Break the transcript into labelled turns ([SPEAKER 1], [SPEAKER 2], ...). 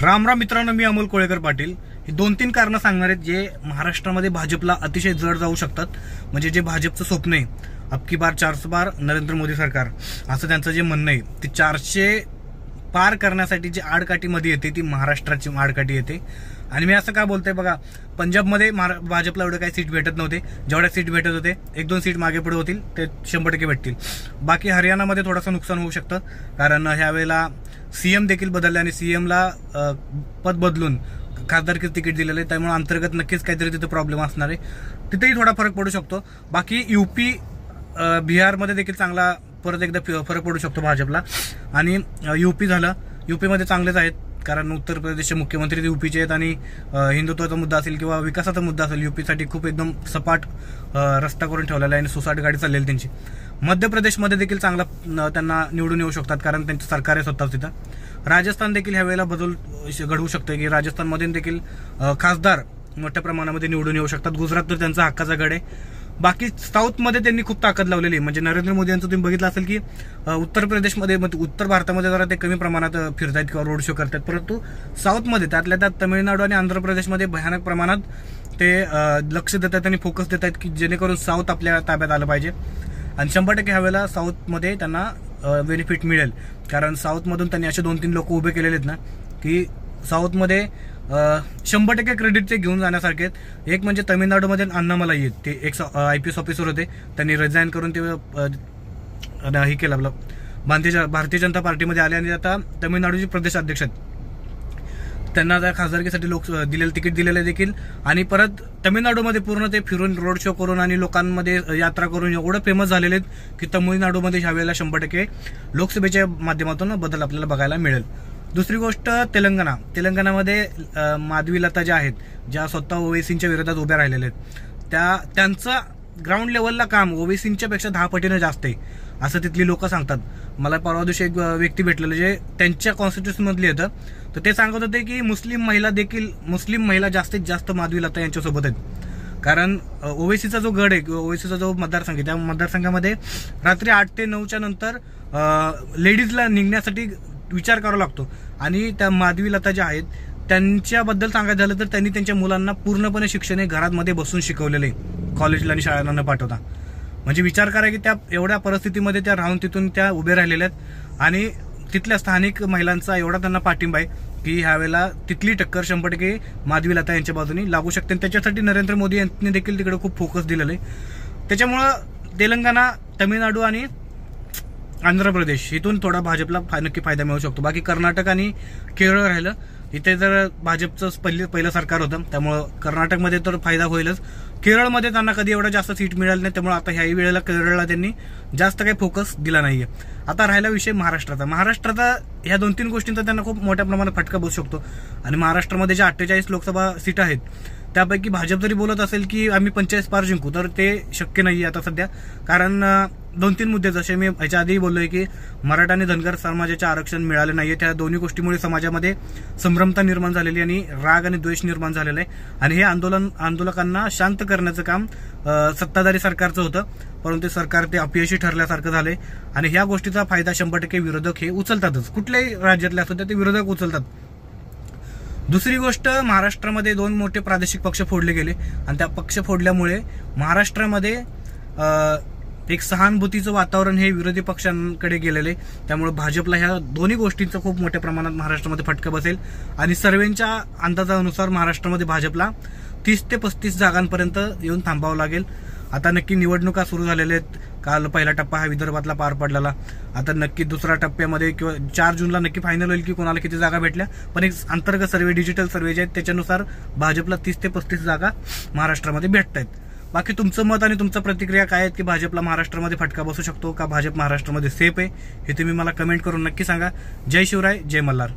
[SPEAKER 1] राम राम मित्रांनो, मी अमोल कोळेकर पाटील. ही 2-3 कारणं सांगणार आहेत जे महाराष्ट्रामध्ये भाजपला अतिशय जड जाऊ शकतात. म्हणजे जे भाजपचं स्वप्न आहे, अबकी बार 400 बार नरेंद्र मोदी सरकार, असं त्यांचं जे म्हणणं आहे, ते 400 पार करण्यासाठी जी आडकाठीमध्ये येते ती महाराष्ट्राची आडकाठी येते. आणि मी असं का बोलतोय बघा, पंजाबमध्ये भाजपला एवढं काही सीट भेटत नव्हते. जेवढ्या सीट भेटत होते, 1-2 सीट मागे पुढे होतील, ते 100% भेटतील. बाकी हरियाणामध्ये थोडंसं नुकसान होऊ शकतं, कारण ह्यावेळेला सीएम देखील बदलले आणि सीएमला पद बदलून खासदारकी तिकीट दिलेलं आहे. त्यामुळे अंतर्गत नक्कीच काहीतरी तिथे प्रॉब्लेम असणार आहे. तिथेही थोडा फरक पडू शकतो. बाकी यूपी बिहारमध्ये देखील चांगला परत एकदा फरक पडू शकतो भाजपला. आणि यूपी झालं, यूपीमध्ये चांगलेच आहेत, कारण उत्तर प्रदेशचे मुख्यमंत्री यूपीचे आहेत आणि हिंदुत्वाचा मुद्दा असेल किंवा विकासाचा मुद्दा असेल, यूपीसाठी खूप एकदम सपाट रस्ता करून ठेवलेला आहे आणि सुसाट गाडी चाललेली त्यांची. मध्य प्रदेशमध्ये देखील चांगला त्यांना निवडून येऊ शकतात, कारण त्यांचं सरकार आहे स्वतःच तिथं. राजस्थान देखील ह्या वेळेला बदल घडवू शकतं की राजस्थानमध्ये देखील खासदार मोठ्या प्रमाणामध्ये निवडून येऊ शकतात. गुजरात तर त्यांचा हक्काचा गड आहे. बाकी साऊथमध्ये त्यांनी खूप ताकद लावलेली आहे. म्हणजे नरेंद्र मोदी यांचं तुम्ही बघितलं असेल की उत्तर प्रदेशमध्ये, उत्तर भारतामध्ये जरा ते कमी प्रमाणात फिरतात किंवा रोड शो करतात, परंतु साऊथमध्ये त्यातल्या त्यात तमिळनाडू आणि आंध्र प्रदेशमध्ये भयानक प्रमाणात ते लक्ष देत आहेत आणि फोकस देत आहेत की जेणेकरून साऊथ आपल्या ताब्यात आलं पाहिजे. आणि 100% ह्यावेळेला साऊथमध्ये त्यांना बेनिफिट मिळेल, कारण साऊथमधून त्यांनी असे 2-3 लोक उभे केलेले आहेत ना की साऊथमध्ये 100% क्रेडिट ते घेऊन जाण्यासारखे आहेत. एक म्हणजे तमिळनाडूमध्ये अण्णामलाई आहेत, ते एक IPS ऑफिसर होते, त्यांनी रिझाईन करून ते हे केलं, आपलं भारतीय जनता पार्टीमध्ये आले आणि आता तमिळनाडूचे प्रदेश अध्यक्ष आहेत. त्यांना त्या खासदारकीसाठी लोक तिकीट दिलेले देखील. आणि परत तमिळनाडूमध्ये पूर्ण ते फिरून रोड शो करून आणि लोकांमध्ये यात्रा करून एवढं फेमस झालेले आहेत की तमिळनाडूमध्ये ह्यावेळेला 100% लोकसभेच्या माध्यमातून बदल आपल्याला बघायला मिळेल. दुसरी गोष्ट तेलंगणामध्ये माधवीलता ज्या आहेत, ज्या स्वतः ओवेसींच्या विरोधात उभ्या राहिलेल्या आहेत, त्यांचं ग्राउंड लेवलला काम ओवेसींच्या पेक्षा 10 पटीने जास्त आहे असं तिथली लोक सांगतात. मला परवा दिवशी एक व्यक्ती भेटलेलं जे त्यांच्या कॉन्स्टिट्युशन मधली येतं, तर ते सांगत होते की मुस्लिम महिला जास्तीत जास्त माधवीलता यांच्यासोबत आहेत. कारण ओवेसीचा जो गड आहे, ओवेसीचा जो मतदारसंघ आहे, त्या मतदारसंघामध्ये रात्री 8 ते 9च्या नंतर लेडीजला निघण्यासाठी विचार करावा लागतो. आणि त्या माधवीलता ज्या आहेत त्यांच्याबद्दल सांगायचं झालं तर त्यांनी त्यांच्या मुलांना पूर्णपणे शिक्षण हे घरामध्ये बसून शिकवलेले, कॉलेजला आणि शाळांना न पाठवता. म्हणजे विचार करा की त्या एवढ्या परिस्थितीमध्ये त्या राहून तिथून त्या उभे राहिलेल्या आहेत आणि तिथल्या स्थानिक महिलांचा एवढा त्यांना पाठिंबा आहे की ह्यावेळेला तिथली टक्कर 100% माधवीलता यांच्या बाजूने लागू शकते. त्याच्यासाठी नरेंद्र मोदी यांनी देखील तिकडे खूप फोकस दिलेलं आहे. त्याच्यामुळं तेलंगणा, तमिळनाडू आणि आंध्र प्रदेश इथून थोडा भाजपला नक्की फायदा मिळू शकतो. बाकी कर्नाटक आणि केरळ राहिलं, इथे जर भाजपचं पहिलं सरकार होतं, त्यामुळं कर्नाटकमध्ये तर फायदा होईलच. केरळमध्ये त्यांना कधी एवढं जास्त सीट मिळाली नाही, त्यामुळे आता ह्याही वेळेला केरळला त्यांनी जास्त काही फोकस दिला नाहीये. आता राहिला विषय महाराष्ट्राचा ह्या 2-3 गोष्टींचा त्यांना खूप मोठ्या प्रमाणात फटका बसू शकतो. आणि महाराष्ट्रामध्ये ज्या 48 लोकसभा सीट आहेत त्यापैकी भाजप जरी बोलत असेल की आम्ही 45 पार जिंकू, तर ते शक्य नाहीये आता सध्या. कारण 2-3 मुद्दे, जसे मी ह्याच्या आधी बोललोय की मराठा आणि धनगर समाजाचे आरक्षण मिळाले नाहीये, त्या दोन्ही गोष्टीमुळे समाजामध्ये संभ्रमता निर्माण झालेली आणि राग आणि द्वेष निर्माण झालेला आहे. आणि हे आंदोलकांना शांत करण्याचं काम सत्ताधारी सरकारचं होतं, परंतु सरकार ते अपयशी ठरल्यासारखं झालंय. आणि ह्या गोष्टीचा फायदा 100% विरोधक हे उचलतातच, कुठल्याही राज्यातले असतात ते विरोधक उचलतात. दुसरी गोष्ट, महाराष्ट्रामध्ये 2 मोठे प्रादेशिक पक्ष फोडले गेले आणि त्या पक्ष फोडल्यामुळे महाराष्ट्रामध्ये एक सहानुभूतीचं वातावरण हे विरोधी पक्षांकडे गेलेले. त्यामुळे भाजपला ह्या दोन्ही गोष्टींचा खूप मोठ्या प्रमाणात महाराष्ट्रामध्ये फटका बसेल. आणि सर्वेंच्या अंदाजानुसार महाराष्ट्रामध्ये भाजपला 30 ते 35 जागांपर्यंत येऊन थांबावं लागेल. आता नक्की निवडणुका सुरू झालेल्या आहेत. काल पहिला टप्पा हा विदर्भातला पार पडलेला, आता नक्की दुसऱ्या टप्प्यामध्ये किंवा 4 जूनला नक्की फायनल होईल की कोणाला किती जागा भेटल्या. पण एक अंतर्गत सर्वे, डिजिटल सर्वे जे आहेत त्याच्यानुसार भाजपला 30 ते 35 जागा महाराष्ट्रामध्ये भेटत आहेत. बाकी तुमचं मत आणि तुमचं प्रतिक्रिया काय आहेत की भाजपला महाराष्ट्रामध्ये फटका बसू शकतो का, भाजप महाराष्ट्रामध्ये सेफ आहे, हे तुम्ही मला कमेंट करून नक्की सांगा. जय शिवराय, जय मल्हार.